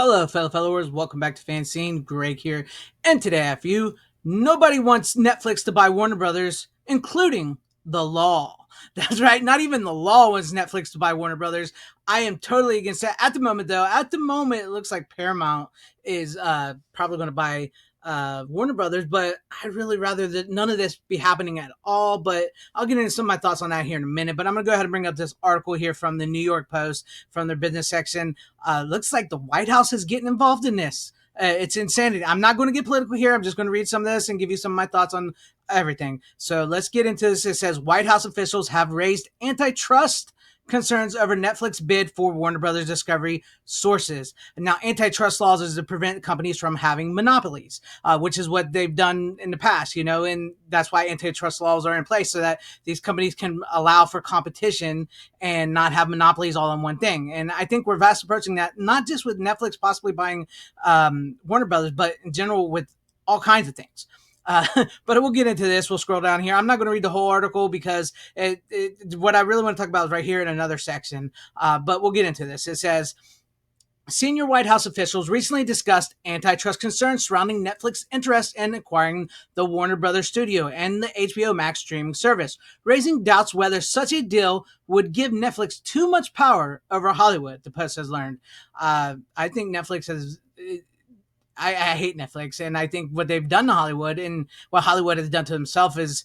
Hello, fellow followers. Welcome back to FanZcene. Greg here. And today, after you, nobody wants Netflix to buy Warner Brothers, including the law. That's right. Not even the law wants Netflix to buy Warner Brothers. I am totally against that. At the moment, though, it looks like Paramount is probably going to buy Warner Brothers, but I'd really rather that none of this be happening at all. But I'll get into some of my thoughts on that here in a minute. But I'm going to go ahead and bring up this article here from the New York Post from their business section. Looks like the White House is getting involved in this. It's insanity. I'm not going to get political here. I'm just going to read some of this and give you some of my thoughts on everything. So let's get into this. It says White House officials have raised antitrust concerns over Netflix bid for Warner Brothers Discovery sources. Now, antitrust laws is to prevent companies from having monopolies, which is what they've done in the past, and that's why antitrust laws are in place so that these companies can allow for competition and not have monopolies all in one thing. And I think we're fast approaching that, not just with Netflix possibly buying Warner Brothers, but in general with all kinds of things. But we'll get into this. We'll scroll down here. I'm not going to read the whole article because what I really want to talk about is right here in another section. But we'll get into this. It says, senior White House officials recently discussed antitrust concerns surrounding Netflix's interest in acquiring the Warner Brothers studio and the HBO Max streaming service, raising doubts whether such a deal would give Netflix too much power over Hollywood, the Post has learned. I think Netflix has... I hate Netflix, and I think what they've done to Hollywood and what Hollywood has done to themselves is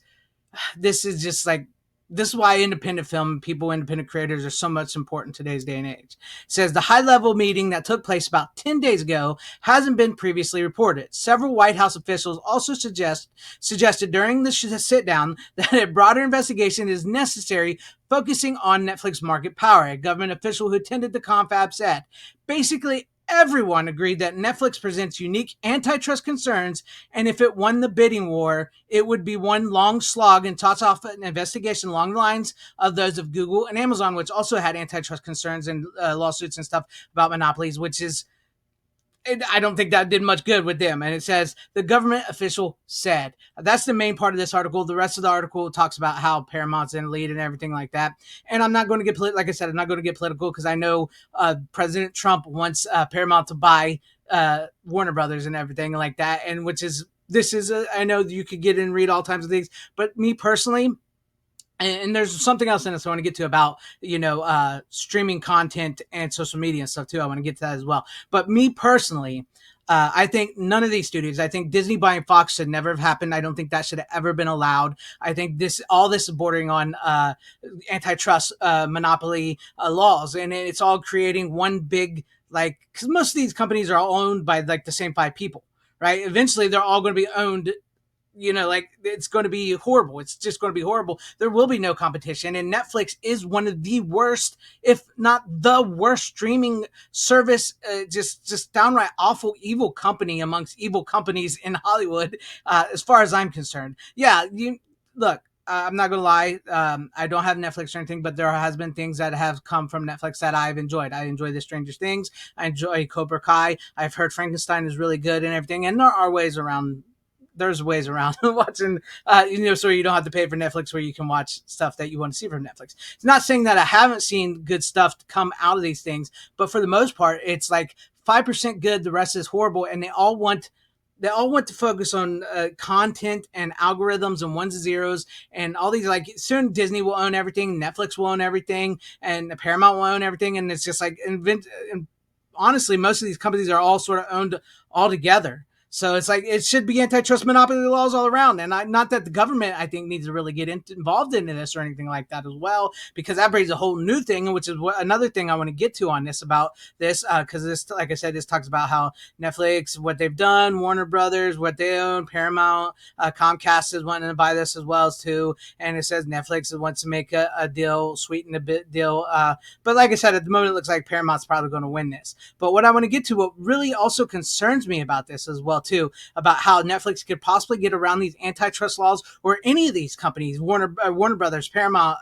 this is why independent film people, independent creators are so much important in today's day and age. It says the high-level meeting that took place about 10 days ago hasn't been previously reported. Several White House officials also suggested during the sit-down that a broader investigation is necessary, focusing on Netflix market power. A government official who attended the confab said, basically, everyone agreed that Netflix presents unique antitrust concerns, and if it won the bidding war, it would be one long slog and toss off an investigation along the lines of those of Google and Amazon, which also had antitrust concerns and lawsuits and stuff about monopolies, which is... I don't think that did much good with them. And it says the government official said. That's the main part of this article. The rest of the article talks about how Paramount's in the lead and everything like that. And I'm not going to get political. Like I said, I'm not going to get political because I know President Trump wants Paramount to buy Warner Brothers and everything like that. And I know you could get in and read all kinds of things, but me personally, and there's something else in this I want to get to about, streaming content and social media and stuff too. I want to get to that as well. But me personally, I think none of these studios, I think Disney buying Fox should never have happened. I don't think that should have ever been allowed. I think all this is bordering on antitrust monopoly laws. And it's all creating one big, because most of these companies are all owned by the same five people, right? Eventually they're all going to be owned, it's going to be horrible. It's just going to be horrible. There will be no competition. And Netflix is one of the worst, if not the worst streaming service, just downright awful, evil company amongst evil companies in Hollywood, as far as I'm concerned. Yeah, look, I'm not going to lie. I don't have Netflix or anything, but there has been things that have come from Netflix that I've enjoyed. I enjoy the Stranger Things. I enjoy Cobra Kai. I've heard Frankenstein is really good and everything. And there are ways around watching, so you don't have to pay for Netflix where you can watch stuff that you want to see from Netflix. It's not saying that I haven't seen good stuff come out of these things, but for the most part, it's like 5% good, the rest is horrible, and they all want to focus on content and algorithms and ones and zeros and all these. Like soon Disney will own everything, Netflix will own everything, and Paramount will own everything, and it's just like and honestly, most of these companies are all sort of owned all together. So it's like it should be antitrust monopoly laws all around. And not that the government, I think, needs to really get involved into this or anything like that as well, because that brings a whole new thing, which is another thing I want to get to on this about this, because this, like I said, this talks about how Netflix, what they've done, Warner Brothers, what they own, Paramount, Comcast is wanting to buy this as well as too. And it says Netflix wants to make a deal, sweeten a bit deal. But like I said, at the moment, it looks like Paramount's probably going to win this. But what I want to get to, what really also concerns me about this as well too, about how Netflix could possibly get around these antitrust laws, or any of these companies, Warner Brothers, Paramount,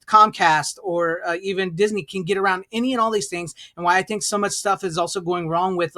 Comcast, or even Disney can get around any and all these things, and why I think so much stuff is also going wrong with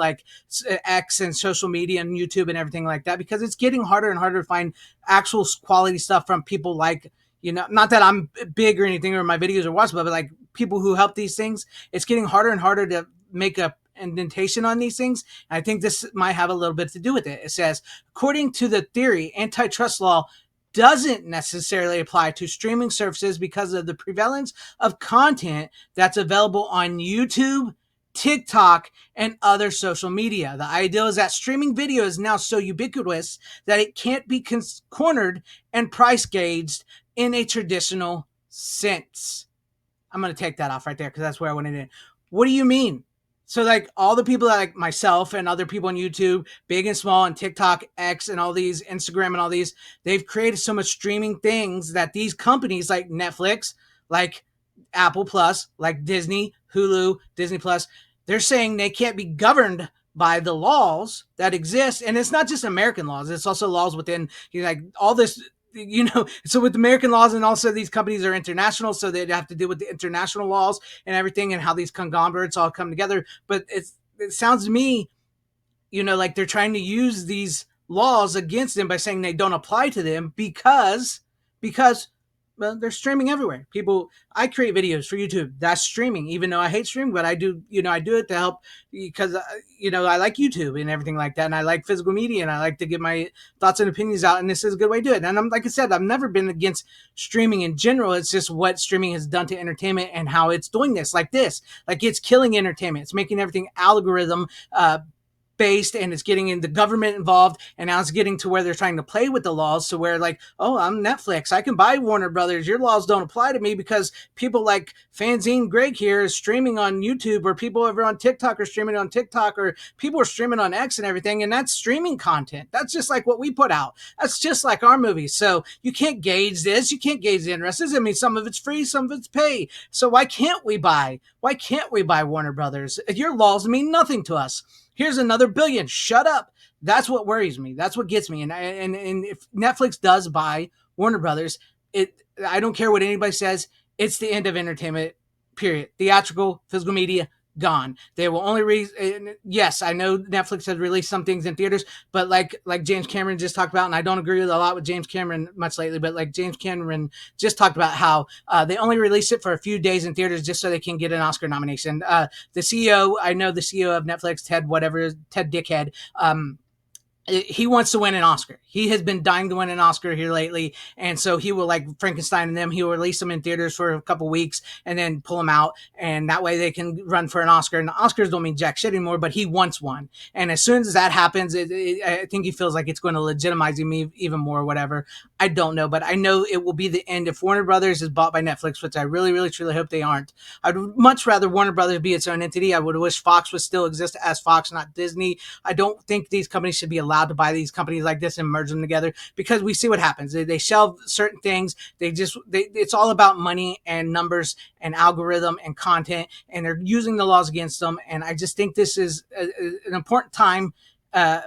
X and social media and YouTube and everything like that, because it's getting harder and harder to find actual quality stuff from people not that I'm big or anything or my videos are watched, but like people who help these things. It's getting harder and harder to make indentation on these things. I think this might have a little bit to do with it. It says, according to the theory, antitrust law doesn't necessarily apply to streaming services because of the prevalence of content that's available on YouTube, TikTok, and other social media. The idea is that streaming video is now so ubiquitous that it can't be cornered and price gauged in a traditional sense. I'm going to take that off right there because that's where I went in. What do you mean? So like all the people like myself and other people on YouTube, big and small, and TikTok, X, and all these, Instagram, and all these, they've created so much streaming things that these companies like Netflix, like Apple Plus, like Disney, Hulu, Disney Plus, they're saying they can't be governed by the laws that exist. And it's not just American laws, it's also laws within, like all this, so with American laws, and also these companies are international, so they have to deal with the international laws and everything, and how these conglomerates all come together. But it sounds to me, like they're trying to use these laws against them by saying they don't apply to them because well, they're streaming everywhere. I create videos for YouTube. That's streaming, even though I hate streaming, but I do, I do it to help because, I like YouTube and everything like that. And I like physical media and I like to get my thoughts and opinions out. And this is a good way to do it. And like I said, I've never been against streaming in general. It's just what streaming has done to entertainment and how it's doing this. Like it's killing entertainment. It's making everything algorithm, based, and it's getting in the government involved, and now it's getting to where they're trying to play with the laws, so where like, oh, I'm Netflix, I can buy Warner Brothers, your laws don't apply to me because people like FanZcene Greg here is streaming on YouTube, or people over on TikTok are streaming on TikTok, or people are streaming on X and everything, and that's streaming content. That's just like what we put out. That's just like our movies. So you can't gauge this, you can't gauge the interest. I mean, some of it's free, some of it's pay. So why can't we buy Warner Brothers? Your laws mean nothing to us. Here's another billion. Shut up. That's what worries me. That's what gets me. And if Netflix does buy Warner Brothers, I don't care what anybody says. It's the end of entertainment, period. Theatrical, physical media, gone. They will only yes, I know Netflix has released some things in theaters, but like James Cameron just talked about, and I don't agree with a lot with James Cameron much lately, but like James Cameron just talked about how they only release it for a few days in theaters just so they can get an Oscar nomination. The CEO, I know the CEO of Netflix, Ted Dickhead, he wants to win an Oscar. He has been dying to win an Oscar here lately. And so he will, like Frankenstein and them, he will release them in theaters for a couple weeks and then pull them out. And that way they can run for an Oscar. And the Oscars don't mean jack shit anymore, but he wants one. And as soon as that happens, I think he feels like it's going to legitimize him even more or whatever. I don't know, but I know it will be the end. If Warner Brothers is bought by Netflix, which I really, really, truly hope they aren't, I'd much rather Warner Brothers be its own entity. I would wish Fox would still exist as Fox, not Disney. I don't think these companies should be allowed to buy these companies like this and merge them together, because we see what happens. They shelve certain things. It's all about money and numbers and algorithm and content, and they're using the laws against them. And I just think this is an important time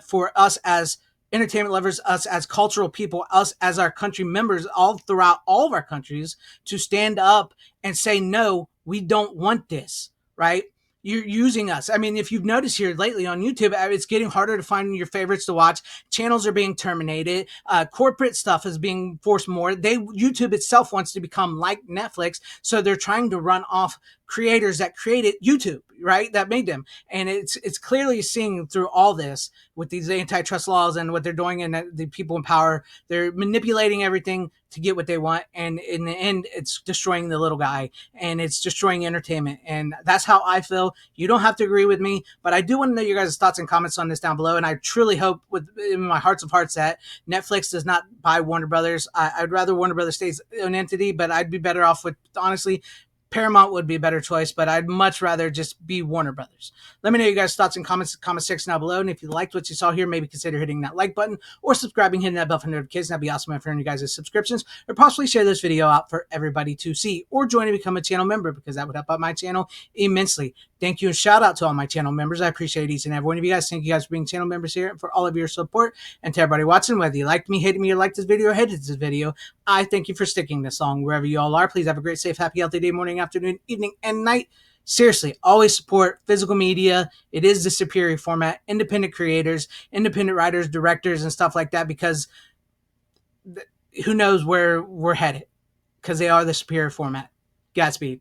for us as entertainment lovers, us as cultural people, us as our country members all throughout all of our countries, to stand up and say, no, we don't want this, right? You're using us. I mean, if you've noticed here lately on YouTube, it's getting harder to find your favorites to watch. Channels are being terminated. Corporate stuff is being forced more. YouTube itself wants to become like Netflix, so they're trying to run off creators that created YouTube, right? That made them. And it's clearly seeing through all this with these antitrust laws and what they're doing, and the people in power, they're manipulating everything to get what they want. And in the end, it's destroying the little guy, and it's destroying entertainment. And that's how I feel. You don't have to agree with me, but I do want to know your guys' thoughts and comments on this down below. And I truly hope, in my hearts of hearts, that Netflix does not buy Warner Brothers. I'd rather Warner Brothers stays an entity, but I'd be better off with, honestly, Paramount would be a better choice, but I'd much rather just be Warner Brothers. Let me know your guys' thoughts and comments, comment section down below. And if you liked what you saw here, maybe consider hitting that like button or subscribing, hitting that bell for notifications. That'd be awesome if you're you guys' subscriptions, or possibly share this video out for everybody to see, or join and become a channel member, because that would help out my channel immensely. Thank you, and shout out to all my channel members. I appreciate each and every one of you guys. Thank you guys for being channel members here and for all of your support. And to everybody watching, whether you liked me, hated me, or liked this video, or hated this video, I thank you for sticking this long. Wherever you all are, please have a great, safe, happy, healthy day, morning, afternoon, evening, and night. Seriously, always support physical media. It is the superior format. Independent creators, independent writers, directors, and stuff like that, because who knows where we're headed, because they are the superior format. Godspeed.